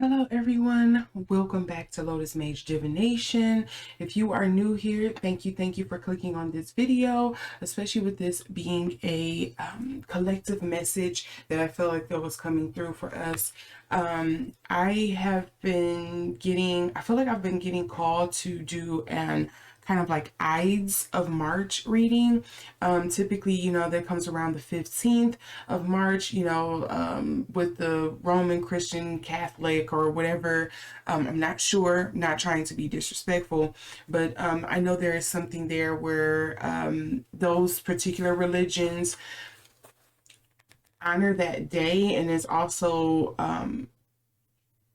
Hello everyone, welcome back to LotusMaje Divination. If you are new here, thank you for clicking on this video, especially with this being a collective message that I feel like that was coming through for us. I feel like I've been getting called to do an kind of like Ides of March reading. Typically, that comes around the 15th of March, with the Roman Christian Catholic or whatever. I'm not sure, not trying to be disrespectful, but I know there is something there where those particular religions honor that day, and is also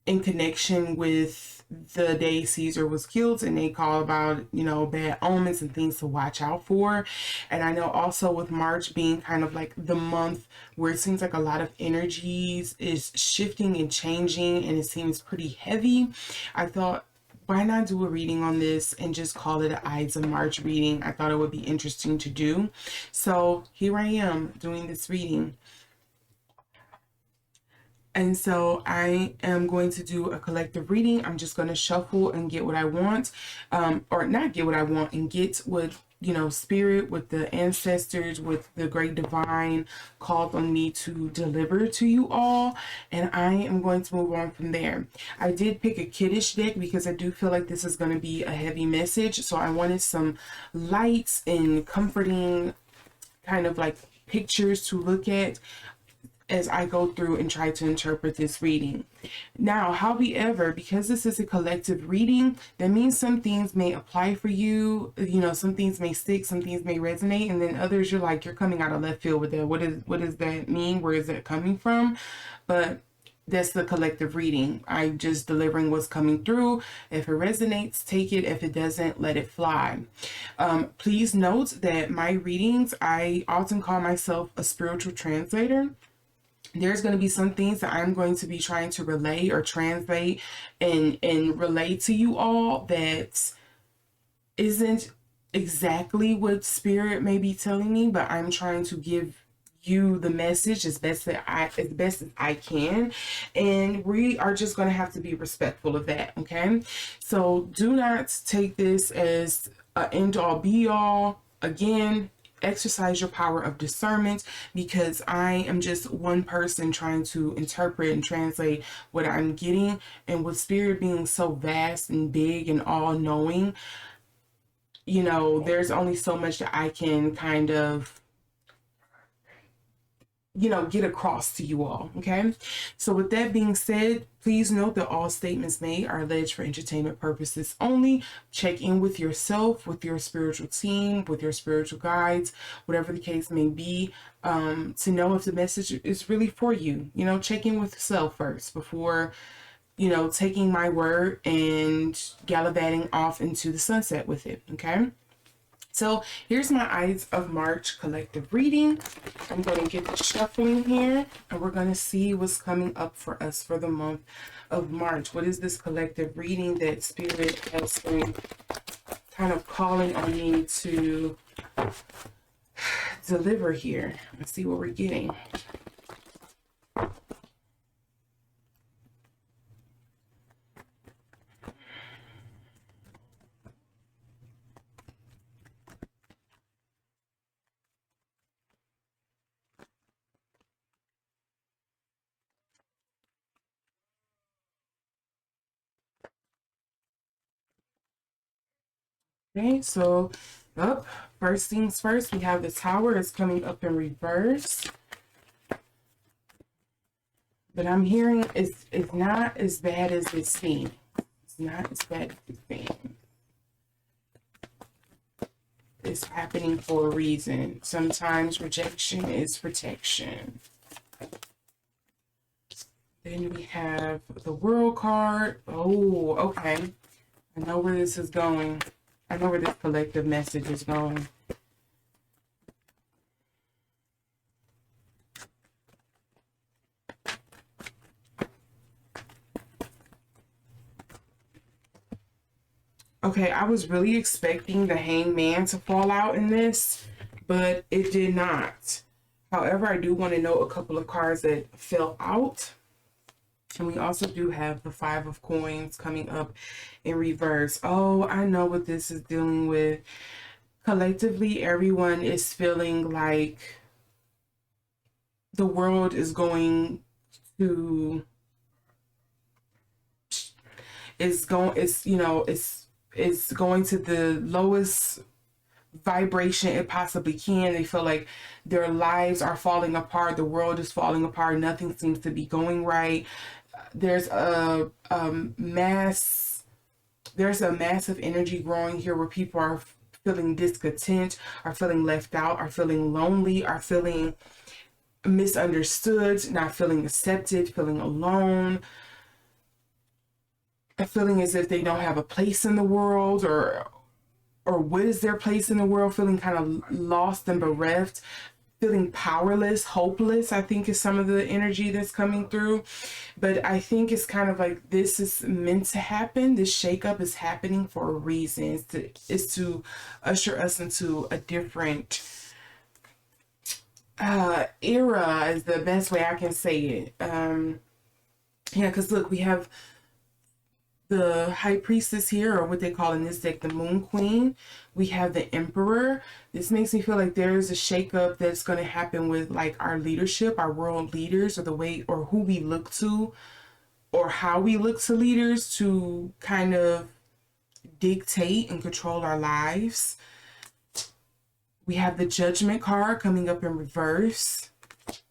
in connection with the day Caesar was killed, and they call about, bad omens and things to watch out for. And I know also with March being kind of like the month where it seems like a lot of energies is shifting and changing, and it seems pretty heavy, I thought, why not do a reading on this and just call it an Ides of March reading? I thought it would be interesting to do. So here I am doing this reading. And so I am going to do a collective reading. I'm just going to shuffle and get what I want, or not get what I want, and get what, spirit, with the ancestors, with the great divine called on me to deliver to you all. And I am going to move on from there. I did pick a kiddish deck because I do feel like this is going to be a heavy message. So I wanted some lights and comforting kind of like pictures to look at as I go through and try to interpret this reading. Now, however, because this is a collective reading, that means some things may apply for you. Some things may stick, some things may resonate, and then others you're coming out of left field with that. What does that mean? Where is that coming from? But that's the collective reading. I'm just delivering what's coming through. If it resonates, take it. If it doesn't, let it fly. Please note that my readings, I often call myself a spiritual translator. There's going to be some things that I'm going to be trying to relay or translate and relay to you all that isn't exactly what spirit may be telling me, but I'm trying to give you the message as best as I can, and we are just going to have to be respectful of that. Okay, so do not take this as an end all be all. Again, exercise your power of discernment, because I am just one person trying to interpret and translate what I'm getting. And with spirit being so vast and big and all-knowing, there's only so much that I can kind of get across to you all. Okay, so with that being said, please note that all statements made are alleged for entertainment purposes only. Check in with yourself, with your spiritual team, with your spiritual guides, whatever the case may be, to know if the message is really for you. Check in with yourself first before taking my word and gallivanting off into the sunset with it. Okay, so here's my Ides of March collective reading. I'm going to get the shuffling here, and we're going to see what's coming up for us for the month of March. What is this collective reading that Spirit has been kind of calling on me to deliver here? Let's see what we're getting. Okay, so first things first, we have the Tower is coming up in reverse. But I'm hearing it's not as bad as it seems. It's not as bad as it seems. It's happening for a reason. Sometimes rejection is protection. Then we have the World card. Oh, okay. I know where this is going. I know where this collective message is going. Okay, I was really expecting the Hangman to fall out in this, but it did not. However, I do want to know a couple of cards that fell out. And we also do have the 5 of Coins coming up in reverse. Oh, I know what this is dealing with. Collectively, everyone is feeling like the world is going to, it's going to the lowest vibration it possibly can. They feel like their lives are falling apart. The world is falling apart. Nothing seems to be going right. There's a massive energy growing here where people are feeling discontent, are feeling left out, are feeling lonely, are feeling misunderstood, not feeling accepted, feeling alone, feeling as if they don't have a place in the world, or what is their place in the world, feeling kind of lost and bereft, feeling powerless, hopeless, I think is some of the energy that's coming through. But I think it's kind of like this is meant to happen. This shakeup is happening for a reason. It's to usher us into a different era, is the best way I can say it. Yeah, because look, we have the High Priestess here, or what they call in this deck, the Moon Queen. We have the Emperor. This makes me feel like there's a shakeup that's going to happen with like our leadership, our world leaders, or the way, or who we look to, or how we look to leaders to kind of dictate and control our lives. We have the Judgment card coming up in reverse.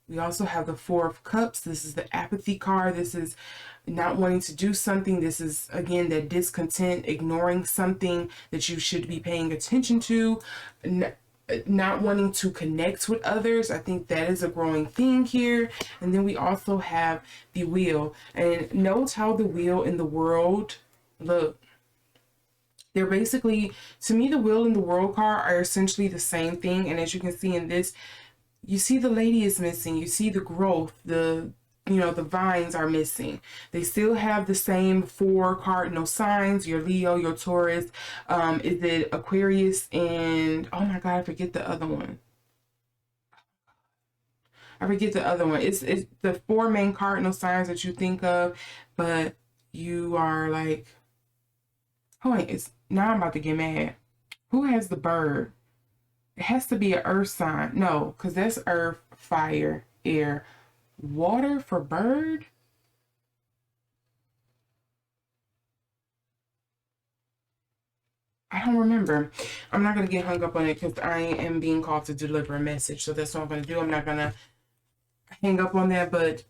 We also have the Four of Cups. This is the apathy card. This is not wanting to do something. This is, again, that discontent, ignoring something that you should be paying attention to, not wanting to connect with others. I think that is a growing thing here. And then we also have the Wheel. And note how the Wheel in the World, look, they're basically, to me, the Wheel and the World card are essentially the same thing. And as you can see in this, you see the lady is missing. You see the growth, the vines are missing. They still have the same 4 cardinal signs, your Leo, your Taurus. Is it Aquarius and, oh my God, I forget the other one. It's the 4 main cardinal signs that you think of, but you are like, oh wait, now I'm about to get mad. Who has the bird? It has to be an earth sign. No, because that's earth, fire, air. Water for bird? I don't remember. I'm not going to get hung up on it because I am being called to deliver a message. So that's what I'm going to do. I'm not going to hang up on that. But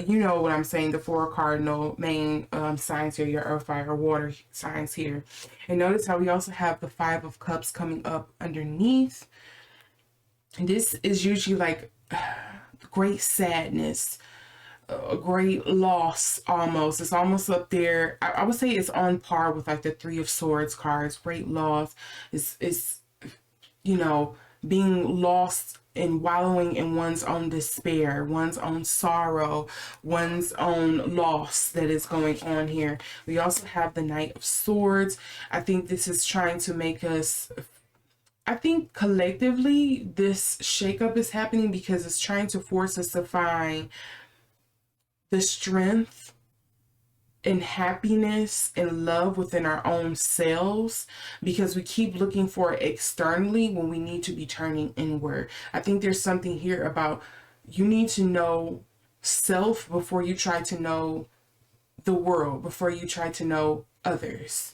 you know what I'm saying. The 4 cardinal main signs here. Your earth, fire, water signs here. And notice how we also have the 5 of Cups coming up underneath. And this is usually like great sadness, a great loss almost. It's almost up there. I would say it's on par with like the 3 of Swords cards. Great loss is being lost and wallowing in one's own despair, one's own sorrow, one's own loss that is going on here. We also have the Knight of Swords. I think this is trying to make us, I think collectively this shakeup is happening because it's trying to force us to find the strength and happiness and love within our own selves, because we keep looking for it externally when we need to be turning inward. I think there's something here about you need to know self before you try to know the world, before you try to know others.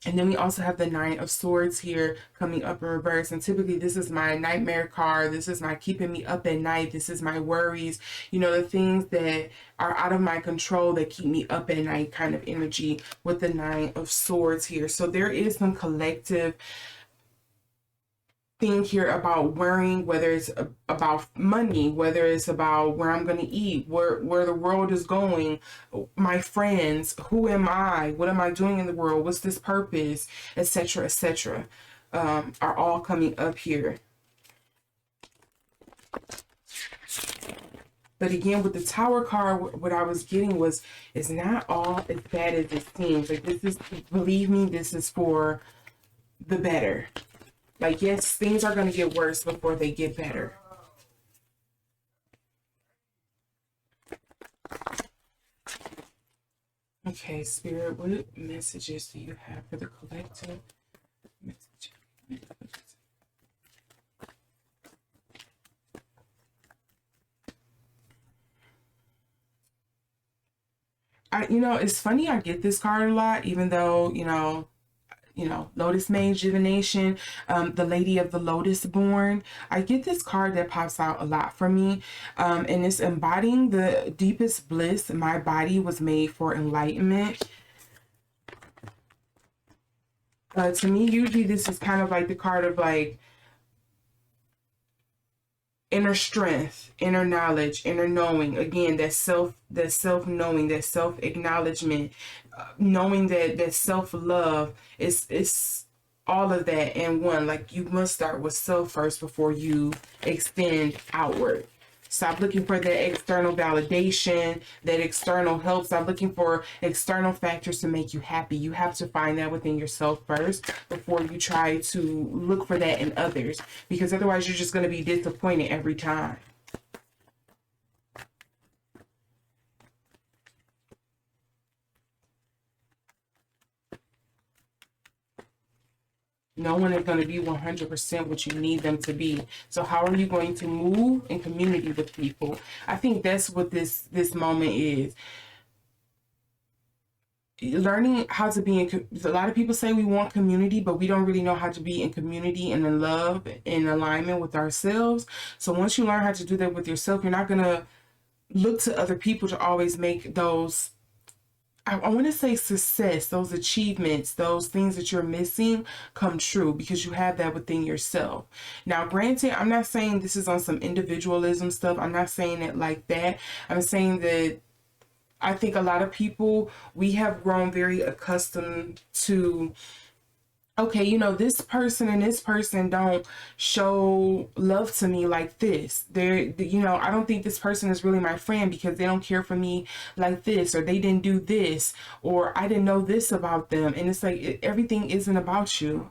And then we also have the Nine of Swords here coming up in reverse. And typically this is my nightmare card. This is my keeping me up at night. This is my worries. The things that are out of my control that keep me up at night kind of energy with the Nine of Swords here. So there is some collective thing here about worrying, whether it's about money, whether it's about where I'm going to eat, where the world is going, my friends, who am I, what am I doing in the world, what's this purpose, etc., etc., are all coming up here. But again, with the Tower card, what I was getting was, it's not all as bad as it seems. Like, this is, believe me, this is for the better. Like, yes, things are going to get worse before they get better. Okay, Spirit, what messages do you have for the collective? It's funny I get this card a lot, even though, LotusMaje divination, the Lady of the Lotus born. I get this card that pops out a lot for me, and it's embodying the deepest bliss. My body was made for enlightenment. To me, usually this is kind of like the card of like inner strength, inner knowledge, inner knowing. Again, that self knowing, that self acknowledgement, knowing that self love is all of that in one. Like, you must start with self first before you extend outward. Stop looking for that external validation, that external help. Stop looking for external factors to make you happy. You have to find that within yourself first before you try to look for that in others, because otherwise you're just going to be disappointed every time. No one is going to be 100% what you need them to be. So how are you going to move in community with people? I think that's what this moment is. Learning how to be in. A lot of people say we want community, but we don't really know how to be in community and in love, in alignment with ourselves. So once you learn how to do that with yourself, you're not going to look to other people to always make those, I want to say, success, those achievements, those things that you're missing come true, because you have that within yourself. Now, granted, I'm not saying this is on some individualism stuff. I'm not saying it like that. I'm saying that I think a lot of people, we have grown very accustomed to, okay, this person and this person don't show love to me like this. I don't think this person is really my friend because they don't care for me like this, or they didn't do this, or I didn't know this about them. And it's like, everything isn't about you.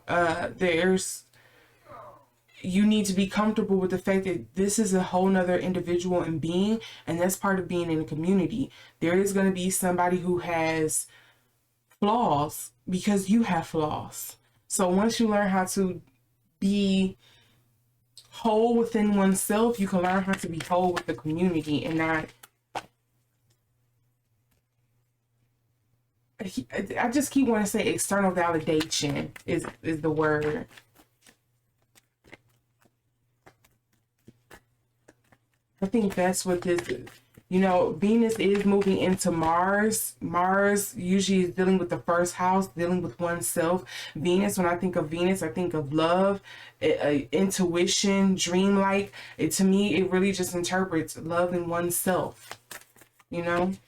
You need to be comfortable with the fact that this is a whole nother individual and being, and that's part of being in a community. There is going to be somebody who has flaws because you have flaws. So once you learn how to be whole within oneself, you can learn how to be whole with the community and not. I just keep wanting to say external validation is the word. I think that's what this is. Venus is moving into Mars. Mars usually is dealing with the first house, dealing with oneself. Venus, when I think of Venus, I think of love, intuition, dreamlike. To me, it really just interprets love in oneself, Let's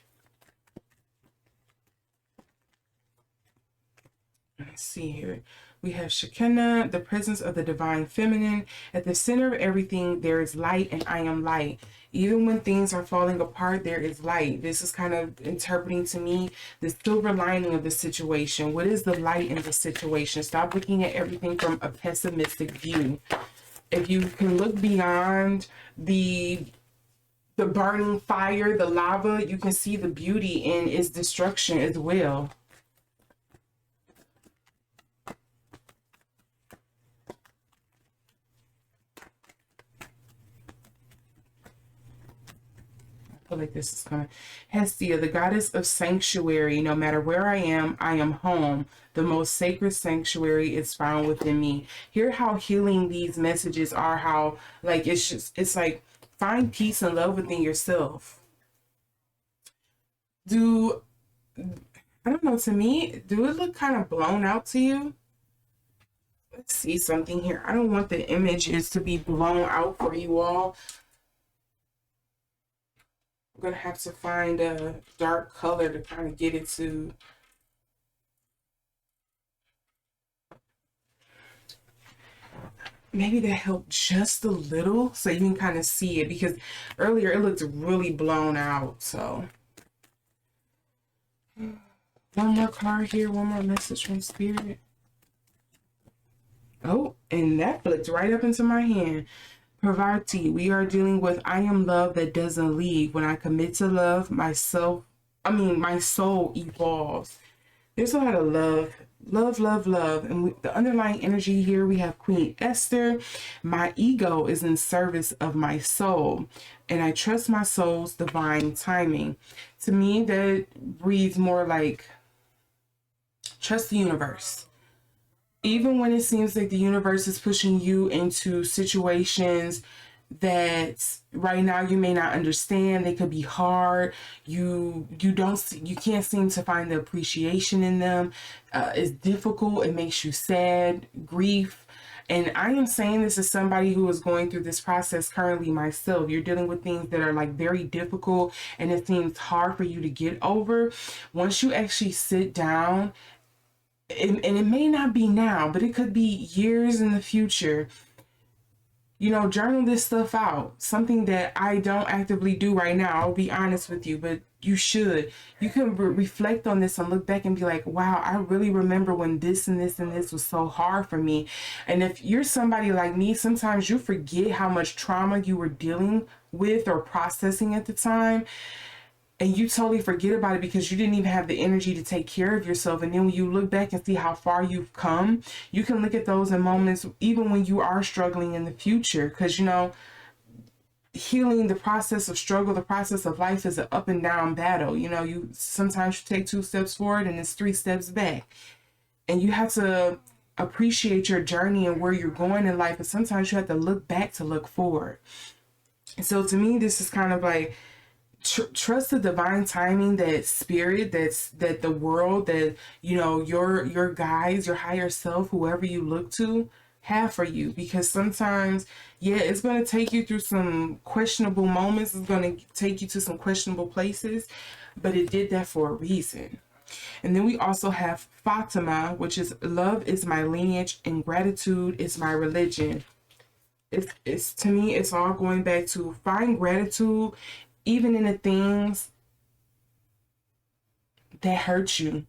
see here. We have Shekinah, the presence of the divine feminine. At the center of everything, there is light, and I am light. Even when things are falling apart, there is light. This is kind of interpreting to me the silver lining of the situation. What is the light in the situation? Stop looking at everything from a pessimistic view. If you can look beyond the burning fire, the lava, you can see the beauty in its destruction as well. Like this is coming. Hestia, the goddess of sanctuary. No matter where I am home. The most sacred sanctuary is found within me. Hear how healing these messages are. How, like, it's like, find peace and love within yourself. I don't know, to me, do it look kind of blown out to you? Let's see something here. I don't want the images to be blown out for you all. I'm going to have to find a dark color to kind of get it to. Maybe that helped just a little so you can kind of see it, because earlier it looked really blown out. So one more card here, one more message from Spirit. Oh, and that flipped right up into my hand. Parvati, we are dealing with I am love that doesn't leave. When I commit to love myself, my soul evolves. There's a lot of love, love, love, love. And the underlying energy here, we have Queen Esther. My ego is in service of my soul, and I trust my soul's divine timing. To me, that reads more like trust the universe. Even when it seems like the universe is pushing you into situations that right now you may not understand, they could be hard, you can't seem to find the appreciation in them, it's difficult, it makes you sad, grief. And I am saying this as somebody who is going through this process currently myself. You're dealing with things that are like very difficult and it seems hard for you to get over. Once you actually sit down, and it may not be now, but it could be years in the future, journal this stuff out. Something that I don't actively do right now, I'll be honest with you, but you should. You can reflect on this and look back and be like, wow, I really remember when this and this and this was so hard for me. And if you're somebody like me, sometimes you forget how much trauma you were dealing with or processing at the time. And you totally forget about it because you didn't even have the energy to take care of yourself. And then when you look back and see how far you've come, you can look at those in moments, even when you are struggling in the future. Because, healing, the process of struggle, the process of life is an up and down battle. You sometimes you take 2 steps forward and it's 3 steps back. And you have to appreciate your journey and where you're going in life. And sometimes you have to look back to look forward. And so to me, this is kind of like, trust the divine timing, that spirit, that the world, that your guides, your higher self, whoever you look to, have for you. Because sometimes, yeah, it's going to take you through some questionable moments, it's going to take you to some questionable places, but it did that for a reason. And then we also have Fatima, which is love is my lineage and gratitude is my religion. It's to me, it's all going back to find gratitude even in the things that hurt you.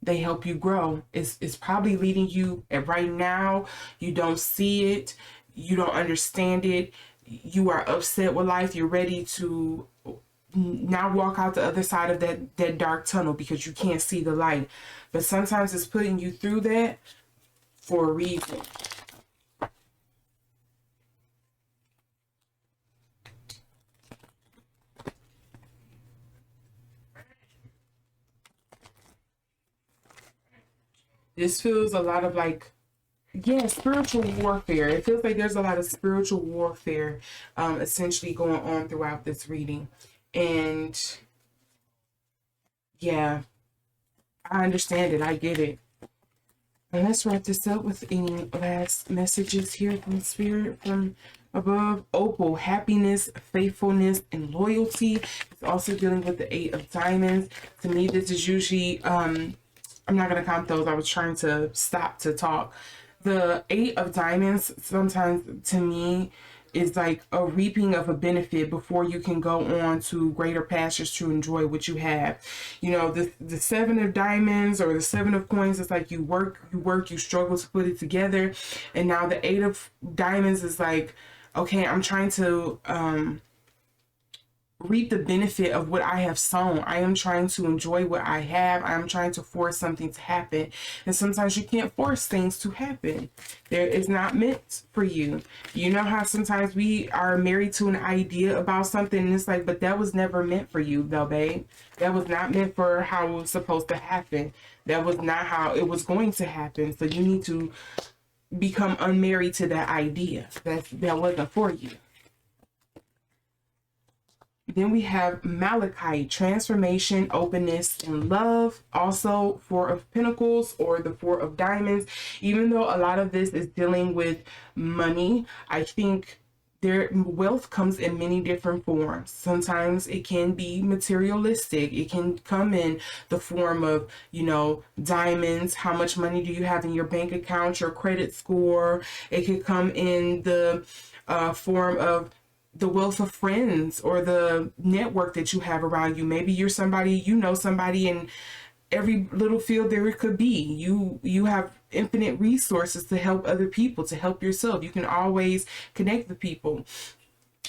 They help you grow. It's probably leading you, and right now you don't see it, you don't understand it, you are upset with life, you're ready to now walk out the other side of that dark tunnel because you can't see the light. But sometimes it's putting you through that for a reason. This feels a lot of like, yeah, spiritual warfare. It feels like there's a lot of spiritual warfare essentially going on throughout this reading. And yeah, I understand it. I get it. And let's wrap this up with any last messages here from Spirit from above. Opal, happiness, faithfulness, and loyalty. It's also dealing with the 8 of Diamonds. To me, this is usually, I'm not going to count those. I was trying to stop to talk. The 8 of Diamonds sometimes to me is like a reaping of a benefit before you can go on to greater pastures to enjoy what you have. The 7 of Diamonds or the 7 of Coins is like you work, you struggle to put it together. And now the 8 of Diamonds is like, okay, I'm trying to reap the benefit of what I have sown. I am trying to enjoy what I have. I am trying to force something to happen. And sometimes you can't force things to happen. It's not meant for you. You know how sometimes we are married to an idea about something and it's like, but that was never meant for you though, babe. That was not meant for how it was supposed to happen. That was not how it was going to happen. So you need to become unmarried to that idea. That wasn't for you. Then we have Malachite, transformation, openness, and love. Also 4 of Pentacles or the 4 of Diamonds. Even though a lot of this is dealing with money, I think their wealth comes in many different forms. Sometimes it can be materialistic. It can come in the form of, diamonds. How much money do you have in your bank account, your credit score? It could come in the form of the wealth of friends or the network that you have around you. Maybe you're somebody, somebody in every little field there it could be. You have infinite resources to help other people, to help yourself. You can always connect with people.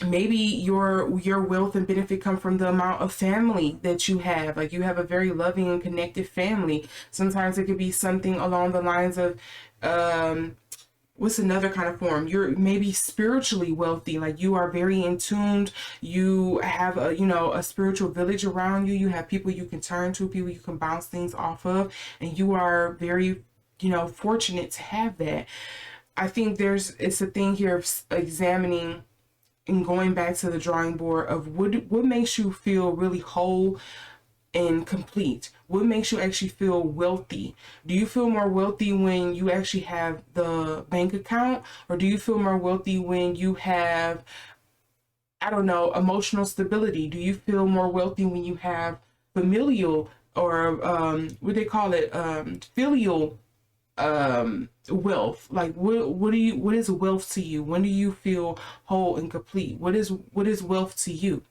maybe your wealth and benefit come from the amount of family that you have. Like you have a very loving and connected family. Sometimes it could be something along the lines of what's another kind of form? You're maybe spiritually wealthy, like you are very in tuned. You have a, you know, a spiritual village around you. You have people you can turn to, people you can bounce things off of, and you are very, you know, fortunate to have that. I think it's a thing here of examining and going back to the drawing board of what makes you feel really whole and complete. What makes you actually feel wealthy? Do you feel more wealthy when you actually have the bank account, or do you feel more wealthy when you have, I don't know, emotional stability? Do you feel more wealthy when you have familial, or what they call it, filial wealth? Like what is wealth to you? When do you feel whole and complete? What is wealth to you?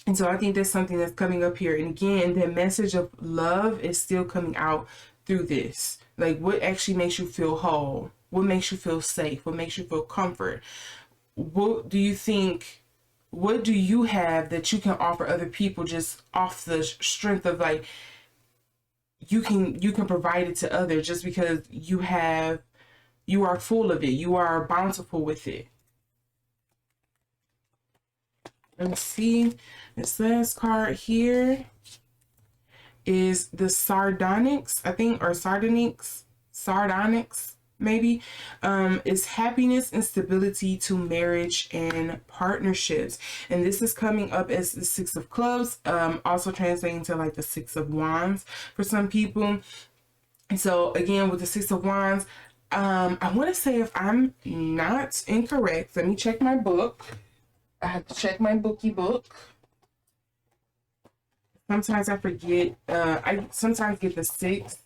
And so I think that's something that's coming up here. And again, the message of love is still coming out through this. Like what actually makes you feel whole? What makes you feel safe? What makes you feel comfort? What do you think, what do you have that you can offer other people just off the strength of like, you can provide it to others just because you are full of it. You are bountiful with it. Let's see. This last card here is the sardonyx, I think, or sardonyx, maybe. Is happiness and stability to marriage and partnerships. And this is coming up as the Six of Clubs, also translating to like the Six of Wands for some people. And so again, with the Six of Wands, I want to say, if I'm not incorrect, let me check my book. I have to check my bookie book. Sometimes I forget. I sometimes get the Six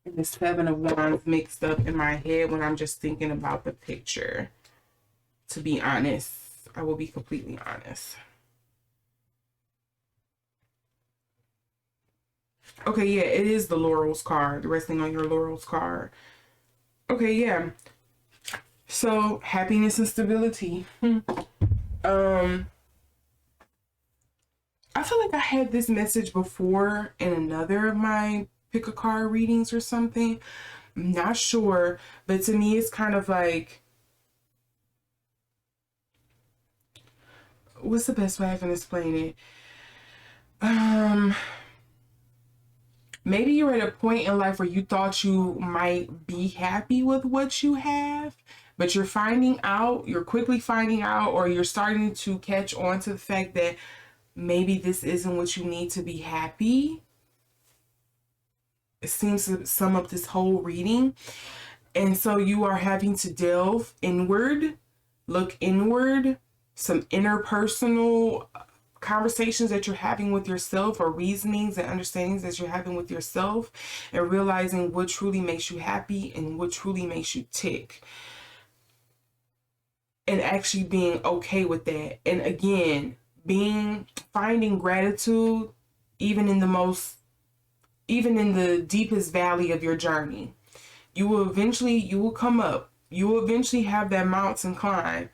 and the Seven of Wands mixed up in my head when I'm just thinking about the picture. To be honest, I will be completely honest. Okay, yeah, it is the Laurels card, resting on your Laurels card. Okay, yeah. So happiness and stability. I feel like I had this message before in another of my pick a card readings or something. I'm not sure, but to me it's kind of like, what's the best way I can explain it? Maybe you're at a point in life where you thought you might be happy with what you have, but you're quickly finding out, or you're starting to catch on to the fact that maybe this isn't what you need to be happy. It seems to sum up this whole reading. And so you are having to delve inward, look inward, some interpersonal conversations that you're having with yourself, or reasonings and understandings that you're having with yourself, and realizing what truly makes you happy and what truly makes you tick. And actually being okay with that. And again, finding gratitude even in the deepest valley of your journey. You will come up. You will eventually have that mountain climb.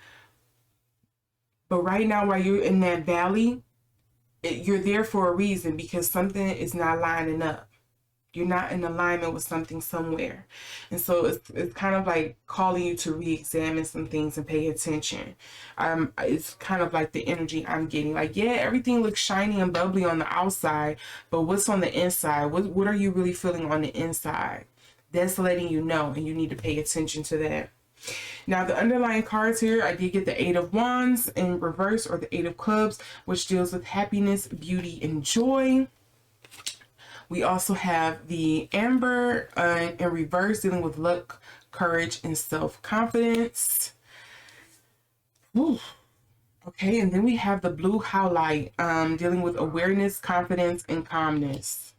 But right now, while you're in that valley, you're there for a reason, because something is not lining up. You're not in alignment with something somewhere. And so it's kind of like calling you to re-examine some things and pay attention. It's kind of like the energy I'm getting. Like, yeah, everything looks shiny and bubbly on the outside, but what's on the inside? What are you really feeling on the inside? That's letting you know, and you need to pay attention to that. Now, the underlying cards here, I did get the Eight of Wands in reverse, or the Eight of Clubs, which deals with happiness, beauty, and joy. We also have the Amber in reverse, dealing with luck, courage, and self-confidence. Okay, and then we have the Blue Highlight, dealing with awareness, confidence, and calmness.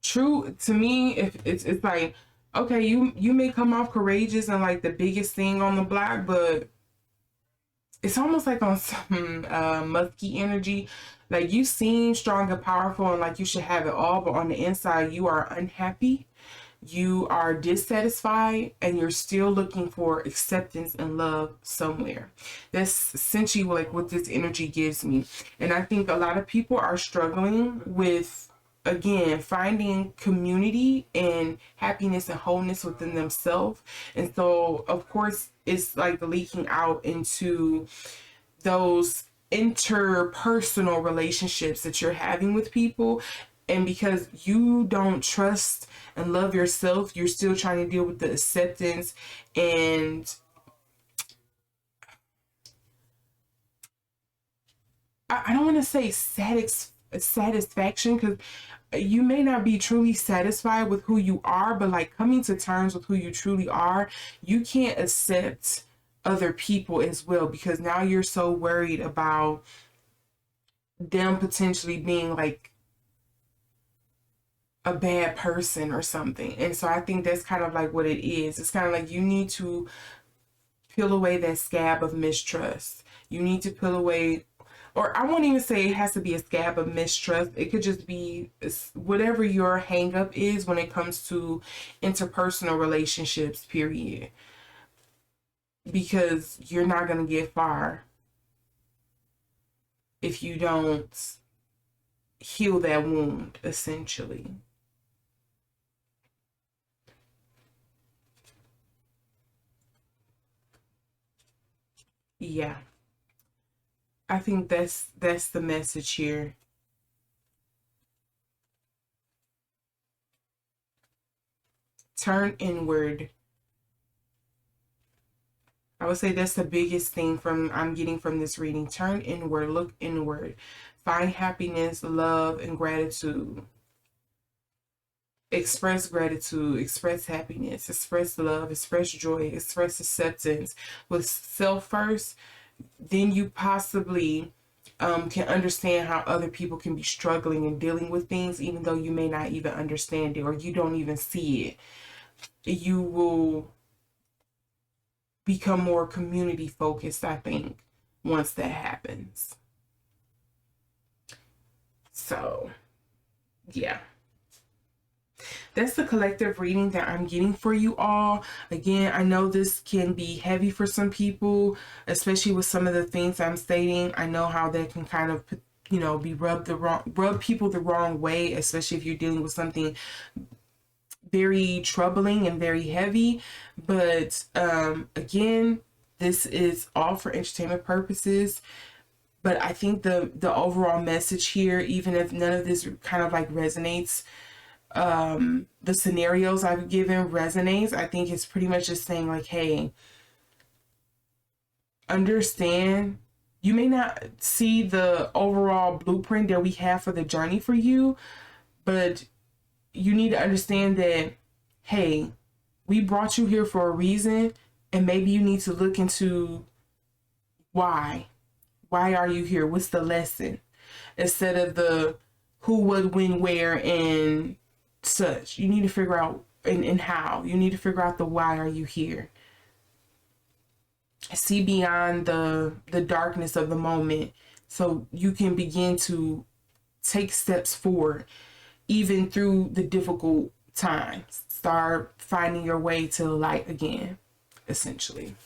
True, to me, if it's like, okay, you may come off courageous and like the biggest thing on the block, but it's almost like on some musky energy. Like, you seem strong and powerful and like you should have it all, but on the inside you are unhappy. You are dissatisfied and you're still looking for acceptance and love somewhere. That's essentially like what this energy gives me. And I think a lot of people are struggling with, again, finding community and happiness and wholeness within themselves. And so, of course, it's like leaking out into those interpersonal relationships that you're having with people. And because you don't trust and love yourself, you're still trying to deal with the acceptance and I don't want to say satisfaction, because you may not be truly satisfied with who you are, but like coming to terms with who you truly are, you can't accept other people as well, because now you're so worried about them potentially being like a bad person or something. And so I think that's kind of like what it is. It's kind of like you need to peel away that scab of mistrust. You need to peel away, or I won't even say it has to be a scab of mistrust. It could just be whatever your hang up is when it comes to interpersonal relationships, period. Because you're not going to get far if you don't heal that wound, essentially. Yeah. I think that's the message here. Turn inward. I would say that's the biggest thing from I'm getting from this reading. Turn inward, look inward. Find happiness, love, and gratitude. Express gratitude, express happiness, express love, express joy, express acceptance with self first. Then you possibly can understand how other people can be struggling and dealing with things, even though you may not even understand it or you don't even see it. You will become more community focused, I think, once that happens. So, yeah. That's the collective reading that I'm getting for you all. Again, I know this can be heavy for some people, especially with some of the things I'm stating. I know how that can kind of, be rub people the wrong way, especially if you're dealing with something very troubling and very heavy. But again, this is all for entertainment purposes. But I think the overall message here, even if none of this kind of like resonates, the scenarios I've given resonates, I think it's pretty much just saying like, hey, understand you may not see the overall blueprint that we have for the journey for you, but you need to understand that, hey, we brought you here for a reason, and maybe you need to look into why. Why are you here? What's the lesson? Instead of the who, what, when, where, and such. You need to figure out and how. You need to figure out the why are you here. See beyond the darkness of the moment so you can begin to take steps forward even through the difficult times. Start finding your way to the light again, essentially.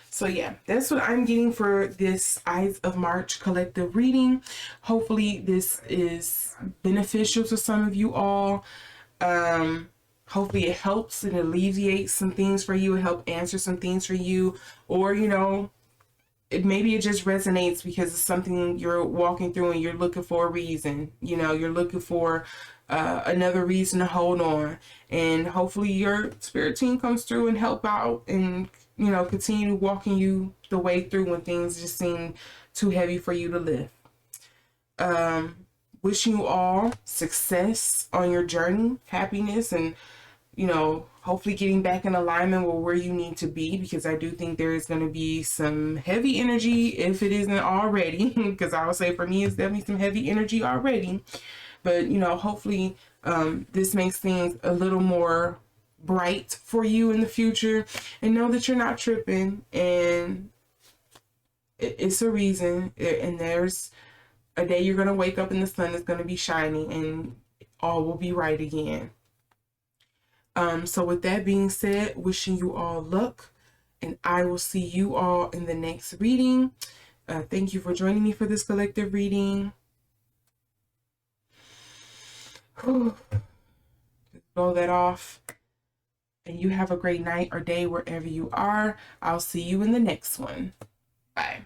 So yeah, that's what I'm getting for this Ides of March collective reading. Hopefully this is beneficial to some of you all. Hopefully it helps and alleviates some things for you and help answer some things for you. Or, maybe it just resonates because it's something you're walking through and you're looking for a reason. You're looking for another reason to hold on. And hopefully your spirit team comes through and help out and, continue walking you the way through when things just seem too heavy for you to lift. Wishing you all success on your journey, happiness, and hopefully getting back in alignment with where you need to be, because I do think there is going to be some heavy energy if it isn't already, because I would say for me it's definitely some heavy energy already. But hopefully this makes things a little more bright for you in the future, and know that you're not tripping, and it's a reason, and there's a day you're going to wake up and the sun is going to be shining and all will be right again. So with that being said, wishing you all luck, and I will see you all in the next reading. Thank you for joining me for this collective reading. Just blow that off. And you have a great night or day wherever you are. I'll see you in the next one. Bye.